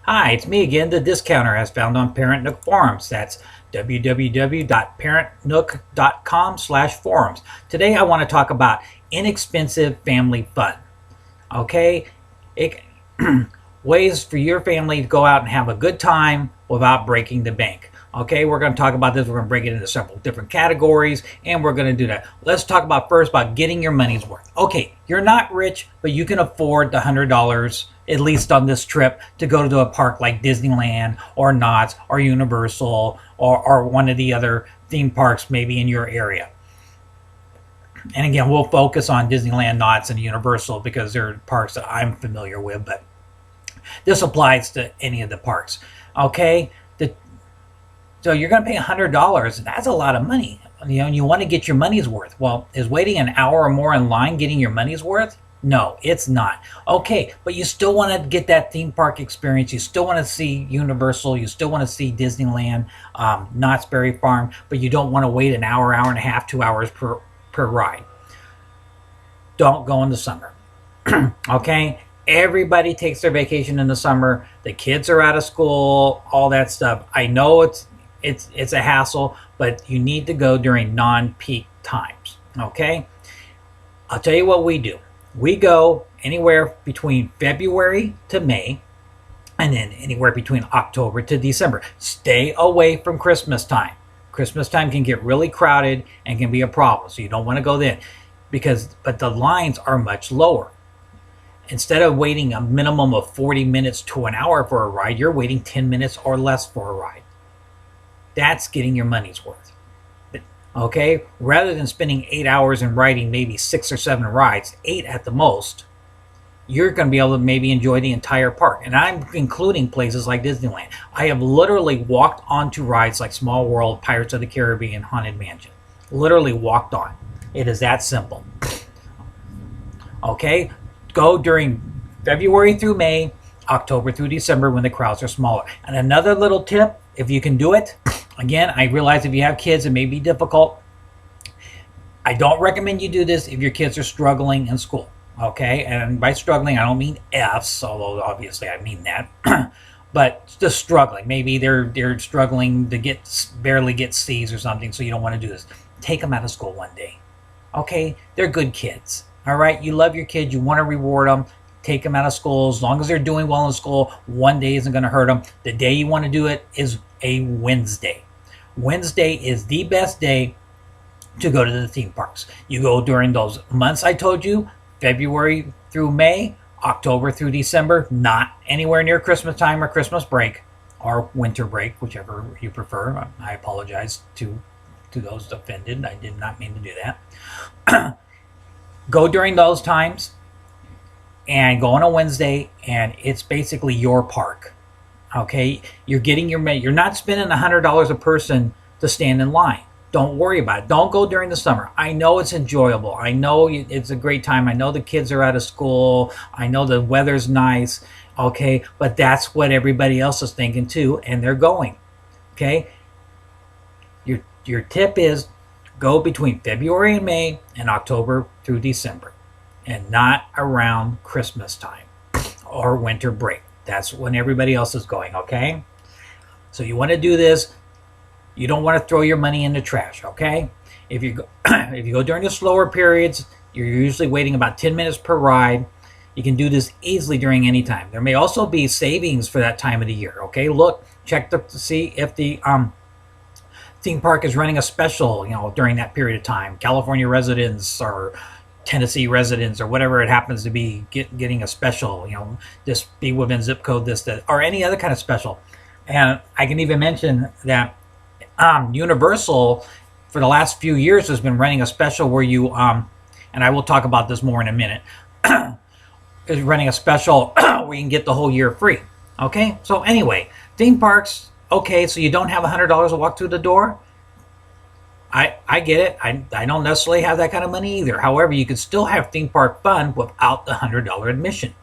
Hi, it's me again, the discounter, as found on Parent Nook forums. That's www.parentnook.com/forums. Today I want to talk about inexpensive family fun. Okay? It, ways for your family to go out and have a good time without breaking the bank. Okay, we're going to talk about this. We're going to break it into several different categories, and we're going to do that. Let's talk about first about getting your money's worth. Okay, you're not rich, but you can afford the $100 at least on this trip to go to a park like Disneyland or Knott's or Universal or one of the other theme parks maybe in your area. And again, we'll focus on Disneyland, Knott's, and Universal because they're parks that I'm familiar with, but this applies to any of the parks. Okay, so you're going to pay $100, and that's a lot of money. And you want to get your money's worth. Well, is waiting an hour or more in line getting your money's worth? No, it's not. Okay, but you still want to get that theme park experience. You still want to see Universal. You still want to see Disneyland, Knott's Berry Farm, but you don't want to wait an hour, hour and a half, 2 hours per ride. Don't go in the summer. Okay? Everybody takes their vacation in the summer. The kids are out of school, all that stuff. I know it's a hassle, but you need to go during non-peak times. Okay? I'll tell you what we do. We go anywhere between February to May, and then anywhere between October to December. Stay away from Christmas time. Christmas time can get really crowded and can be a problem, so you don't want to go then. But the lines are much lower. Instead of waiting a minimum of 40 minutes to an hour for a ride, you're waiting 10 minutes or less for a ride. That's getting your money's worth. Okay? Rather than spending 8 hours and riding maybe 6 or 7 rides, 8 at the most, you're going to be able to maybe enjoy the entire park. And I'm including places like Disneyland. I have literally walked onto rides like Small World, Pirates of the Caribbean, Haunted Mansion. Literally walked on. It is that simple. Okay? Go during February through May, October through December when the crowds are smaller. And another little tip, if you can do it, again, I realize if you have kids, it may be difficult. I don't recommend you do this if your kids are struggling in school. Okay? And by struggling, I don't mean F's, although obviously I mean that. But just struggling. Maybe they're struggling to barely get C's or something, so you don't want to do this. Take them out of school one day. Okay? They're good kids. All right? You love your kids. You want to reward them. Take them out of school. As long as they're doing well in school, one day isn't going to hurt them. The day you want to do it is a Wednesday. Wednesday is the best day to go to the theme parks. You go during those months I told you, February through May, October through December, not anywhere near Christmas time or Christmas break or winter break, whichever you prefer. I apologize to those offended. I did not mean to do that. Go during those times and go on a Wednesday, and it's basically your park. Okay, you're getting you're not spending $100 a person to stand in line. Don't worry about it. Don't go during the summer. I know it's enjoyable. I know it's a great time. I know the kids are out of school. I know the weather's nice. Okay, but that's what everybody else is thinking too, and they're going. Okay, your tip is go between February and May and October through December, and not around Christmas time or winter break. That's when everybody else is going, okay? So you want to do this. You don't want to throw your money in the trash, okay? If you go during the slower periods, you're usually waiting about 10 minutes per ride. You can do this easily during any time. There may also be savings for that time of the year, okay? Look, check to see if the theme park is running a special, during that period of time. California residents or Tennessee residents or whatever it happens to be getting a special, just be within zip code this, or any other kind of special. And I can even mention that Universal for the last few years has been running a special where you, and I will talk about this more in a minute, is running a special where you can get the whole year free. Okay, so anyway, theme parks, okay, so you don't have $100 to walk through the door? I get it. I don't necessarily have that kind of money either. However, you can still have theme park fun without the $100 admission.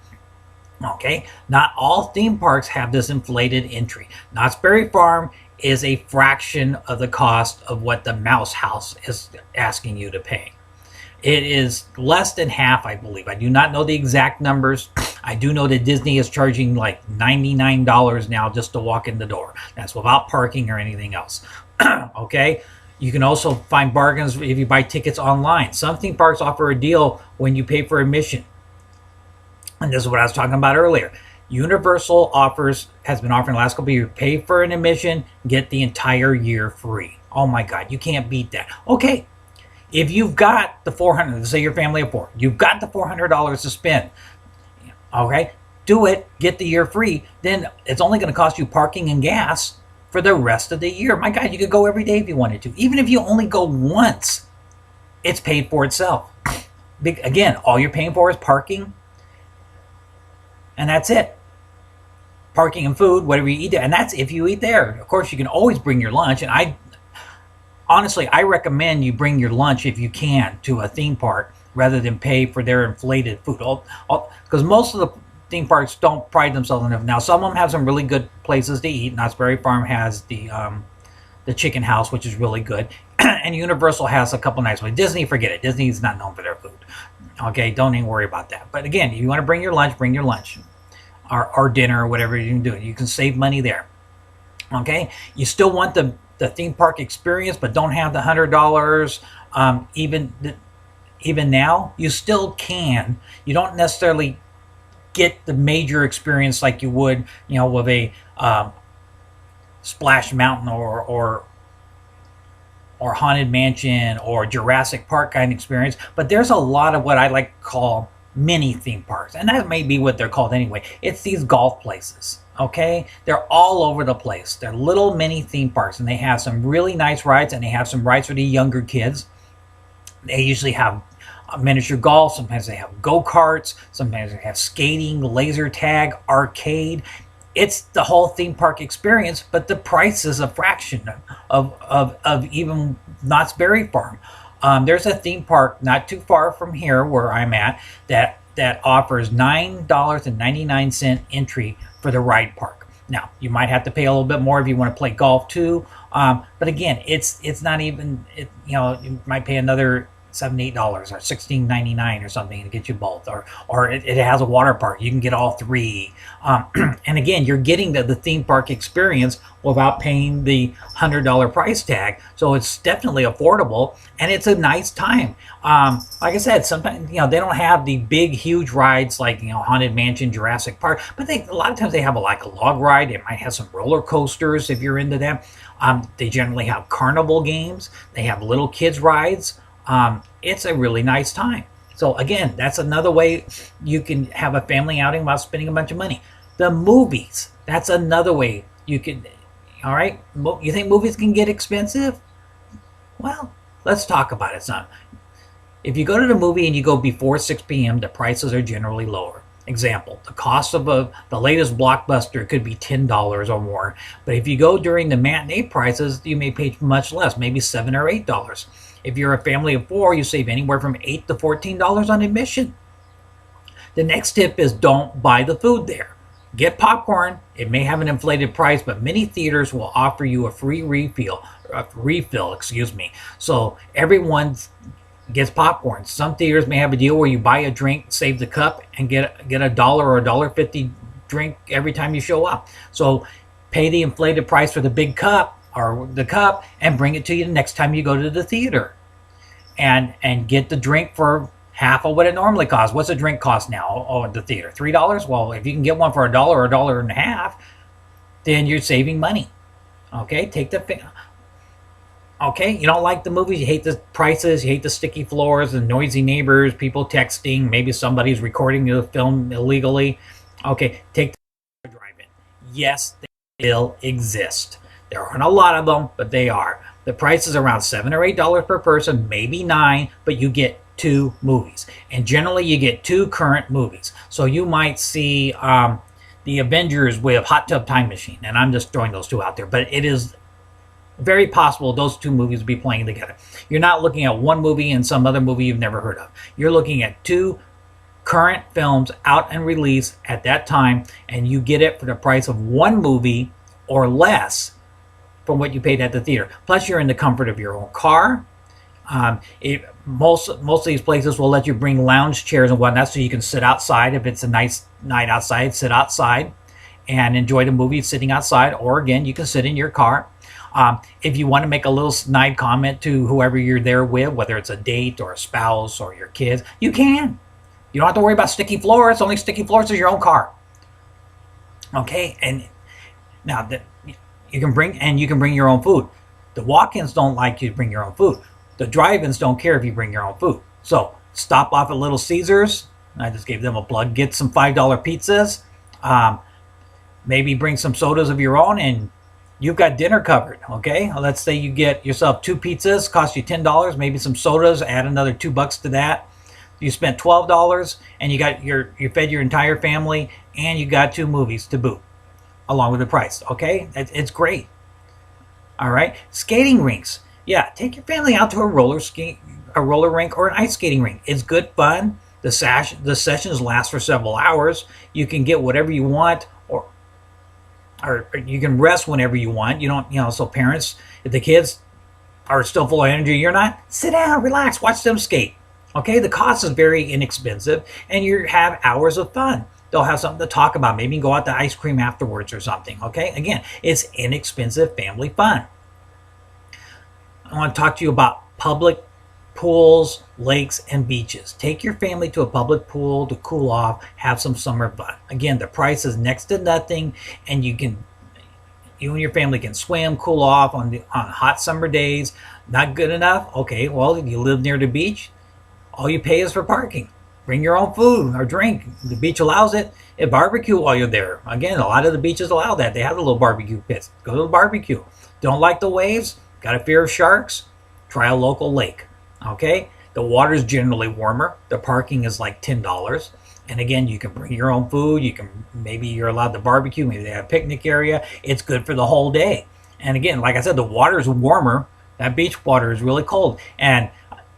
Okay? Not all theme parks have this inflated entry. Knott's Berry Farm is a fraction of the cost of what the Mouse House is asking you to pay. It is less than half, I believe. I do not know the exact numbers. I do know that Disney is charging like $99 now just to walk in the door. That's without parking or anything else. Okay? You can also find bargains if you buy tickets online. Some theme parks offer a deal when you pay for admission. And this is what I was talking about earlier. Universal has been offering the last couple of years, pay for an admission, get the entire year free. Oh my God, you can't beat that. Okay, if you've got the $400, say your family of four, you've got the $400 to spend, okay, do it, get the year free, then it's only going to cost you parking and gas for the rest of the year. My God, you could go every day if you wanted to. Even if you only go once, it's paid for itself. Again, all you're paying for is parking, and that's it. Parking and food, whatever you eat there. And that's if you eat there. Of course, you can always bring your lunch. And I recommend you bring your lunch if you can to a theme park rather than pay for their inflated food. Because most of the theme parks don't pride themselves enough. Now, some of them have some really good places to eat. Knott's Berry Farm has the Chicken House, which is really good. And Universal has a couple nice ones. Disney, forget it. Disney's not known for their food. Okay, don't even worry about that. But again, if you want to bring your lunch, bring your lunch. Or dinner or whatever you can do. You can save money there. Okay? You still want the theme park experience, but don't have the $100. Even now, you still can. You don't necessarily get the major experience like you would, with a Splash Mountain or Haunted Mansion or Jurassic Park kind of experience. But there's a lot of what I like to call mini theme parks, and that may be what they're called anyway. It's these golf places. Okay, they're all over the place. They're little mini theme parks, and they have some really nice rides, and they have some rides for the younger kids. They usually have miniature golf. Sometimes they have go-karts. Sometimes they have skating, laser tag, arcade. It's the whole theme park experience, but the price is a fraction of even Knott's Berry Farm. There's a theme park not too far from here where I'm at that offers $9.99 entry for the ride park. Now, you might have to pay a little bit more if you want to play golf too. But again, it's not even, you might pay another $7, $8 or $16.99 or something to get you both. Or it has a water park. You can get all three. And again, you're getting the theme park experience without paying the $100 price tag. So it's definitely affordable, and it's a nice time. Like I said, sometimes, they don't have the big, huge rides like, Haunted Mansion, Jurassic Park, but a lot of times they have a log ride. They might have some roller coasters if you're into them. They generally have carnival games. They have little kids rides. It's a really nice time. So again, that's another way you can have a family outing without spending a bunch of money. The movies, that's another way you can. All right, you think movies can get expensive? Well, let's talk about it some. If you go to the movie and you go before 6 p.m., the prices are generally lower. Example, the cost of the latest blockbuster could be $10 or more. But if you go during the matinee prices, you may pay much less, maybe $7 or $8. If you're a family of four, you save anywhere from $8 to $14 on admission. The next tip is don't buy the food there. Get popcorn. It may have an inflated price, but many theaters will offer you a free refill. So everyone gets popcorn. Some theaters may have a deal where you buy a drink, save the cup, and get $1 or $1.50 drink every time you show up. So pay the inflated price for the big cup or the cup and bring it to you the next time you go to the theater. And get the drink for half of what it normally costs. What's a drink cost now at the theater? $3? Well, if you can get one for $1 or $1.50, then you're saving money. Okay, okay, you don't like the movies, you hate the prices, you hate the sticky floors, the noisy neighbors, people texting, maybe somebody's recording the film illegally. Okay, take the drive-in. Yes, they still exist. There aren't a lot of them, but they are. The price is around $7 or $8 per person, maybe $9, but you get 2 movies. And generally you get 2 current movies. So you might see the Avengers with Hot Tub Time Machine, and I'm just throwing those 2 out there, but it is very possible those 2 movies will be playing together. You're not looking at one movie and some other movie you've never heard of. You're looking at 2 current films out and released at that time, and you get it for the price of 1 movie or less from what you paid at the theater. Plus, you're in the comfort of your own car. Most of these places will let you bring lounge chairs and whatnot, so you can sit outside if it's a nice night outside. Sit outside and enjoy the movie sitting outside, or again, you can sit in your car. If you want to make a little snide comment to whoever you're there with, whether it's a date or a spouse or your kids, you can. You don't have to worry about sticky floors. Only sticky floors is your own car. Okay, and now that you can bring your own food. The walk-ins don't like you to bring your own food. The drive-ins don't care if you bring your own food. So stop off at Little Caesars. I just gave them a plug. Get some $5 pizzas. Maybe bring some sodas of your own, and you've got dinner covered. Okay, let's say you get yourself 2 pizzas, cost you $10. Maybe some sodas, add another $2 to that. You spent $12, and you fed your entire family, and you got 2 movies to boot, along with the price. Okay, it's great. All right, skating rinks. Yeah, take your family out to a roller rink or an ice skating rink. It's good fun. The sessions last for several hours. You can get whatever you want, or you can rest whenever you want. You don't, so parents, if the kids are still full of energy, you're not, sit down, relax, watch them skate. Okay, the cost is very inexpensive, and you have hours of fun. They'll have something to talk about. Maybe go out to ice cream afterwards or something. Okay, again, it's inexpensive family fun. I want to talk to you about public pools, lakes, and beaches. Take your family to a public pool to cool off, have some summer fun. Again, the price is next to nothing, and you and your family can swim, cool off on hot summer days. Not good enough? Okay, well, if you live near the beach, all you pay is for parking. Bring your own food or drink. The beach allows it. And barbecue while you're there. Again, a lot of the beaches allow that. They have the little barbecue pits. Go to the barbecue. Don't like the waves? Got a fear of sharks? Try a local lake. Okay? The water is generally warmer. The parking is like $10. And again, you can bring your own food. Maybe you're allowed to barbecue. Maybe they have a picnic area. It's good for the whole day. And again, like I said, the water is warmer. That beach water is really cold. And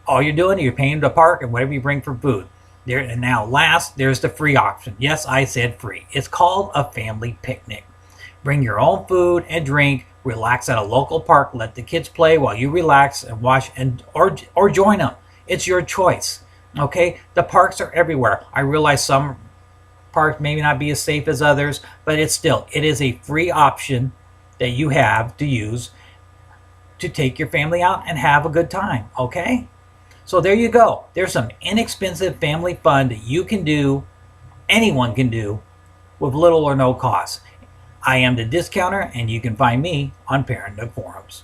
all you're doing is you're paying to park and whatever you bring for food. There, and now last, there's the free option. Yes, I said free. It's called a family picnic. Bring your own food and drink. Relax at a local park. Let the kids play while you relax and watch, or join them. It's your choice. Okay? The parks are everywhere. I realize some parks may not be as safe as others, but it is a free option that you have to use to take your family out and have a good time. Okay? So there you go. There's some inexpensive family fun that you can do, anyone can do, with little or no cost. I am the Discounter, and you can find me on Parenthood Forums.